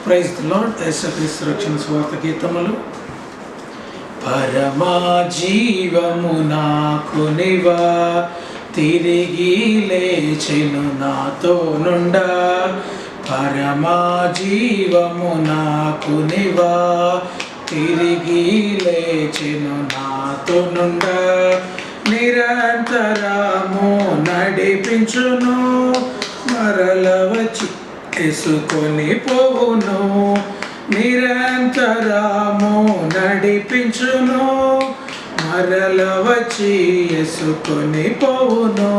Praise the lord. యేసుక్రీస్తు రక్షణ సువార్త గీతములు. పరమా జీవము నాకు నివా, తిరిగి లేచెను నాతో నుండా. పరమా జీవము నాకు నివా, తిరిగి లేచెను నాతో నుండా. నిరంతరము నడిపించును, మరల వచ్చి తీసుకొని పోవును. నిరంతరము నడిపించును, మరల వచ్చి తీసుకొని పోవును.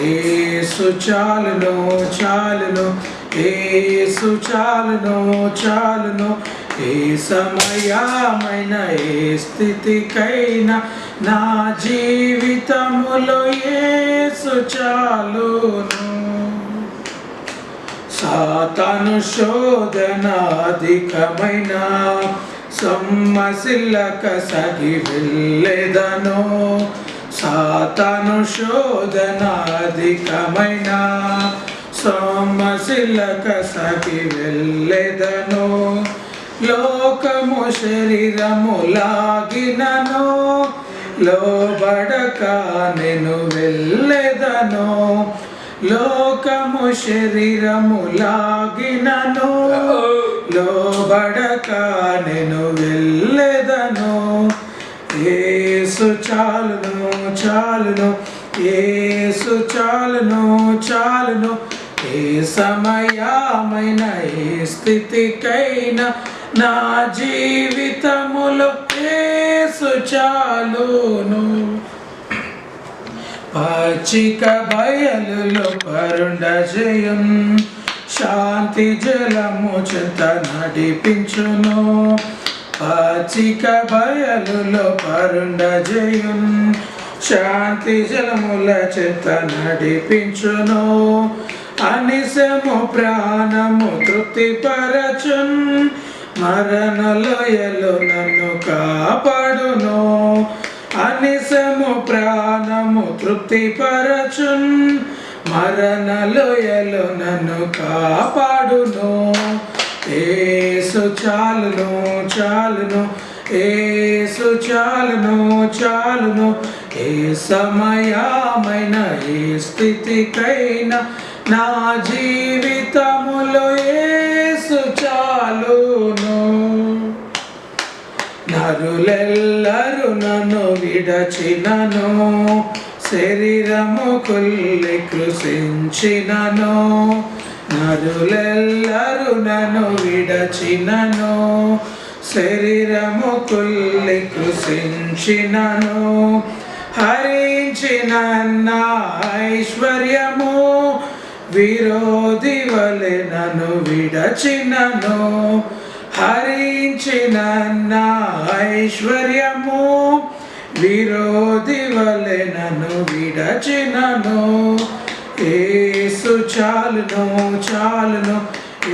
యేసు చాలును చాలును, యేసు చాలును చాలును. ఏ సమయమైన ఏ స్థితికైనా నా జీవితములో యేసు చాలును. సాతాను శోధన అధికమైన సొమ్మసిల్లక సగి వెళ్ళెదను. సాతాను శోధన అధికమైన సొమ్మసిల్లక సగి వెళ్ళెదను. లోకము శరీరము లాగినను, లోబడక నేను వెళ్ళెదను. లోకము శరీరము లాగినను, లోబడక నేను వెళ్ళెదను. యేసు చాలును చాలును, యేసు చాలును చాలును. ఏ సమయమైన ఏ స్థితికైనా నా జీవితములో యేసు చాలును. పచ్చిక బయలులో పరుండ జయం, శాంతి జలము చెంత నడిపించును. పచ్చిక బయలులో పరుండ జయం, శాంతి జలముల చెంత నడిపించును. అనిసము ప్రాణము తృప్తిపరచున్, మరణ లోయలో నన్ను కాపాడును. అనిసము ప్రాణము తృప్తిపరచున్, మరణ లోయలో నన్ను కాపాడును. యేసు చాలును చాలును, యేసు చాలును చాలును. ఏ సమయమైన ఏ స్థితికైనా నా జీవితములో యేసు చాలును. నరులెల్లరు నన్ను విడచినను, శరీరము కుల్లి కృషించినను. నరులెల్లరు నన్ను విడచినను, శరీరము కుల్లి కృషించినను. హరించిన నా ఐశ్వర్యము విరోధి వలె నన్ను విడచినను. హరించిన నా ఐశ్వర్యము విరోధి వలె నన్ను విడచినను. యేసు చాలును చాలును,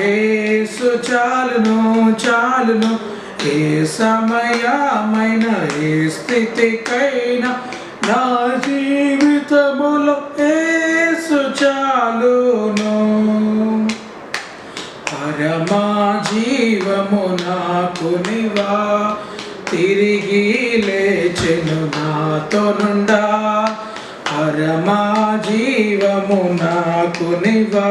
యేసు చాలును చాలును. ఏ సమయమైన ఏ స్థితికైనా నా జీవితములో యేసు చాలును. పరమా జీవము నాకు నివా, తిరిగి లేచెను నాతో నుండా. పరమా జీవము నాకు నివా,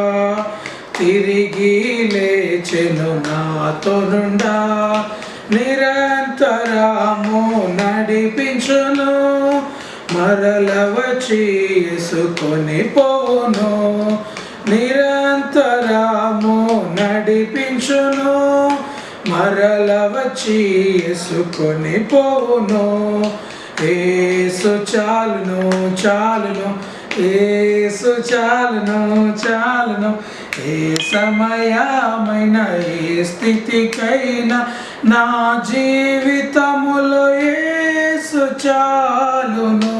తిరిగి లేచెను నాతో నుండా. నిరంతరము నడిపించును, మరల వచ్చి తీసుకొని పోవును. నిరంతరము నడిపించును, మరల వచ్చి తీసుకొని పోవును. యేసు చాలును చాలును, యేసు చాలును చాలును. ఏ సమయమైన ఏ స్థితికైనా నా జీవితములో యేసు చాలును.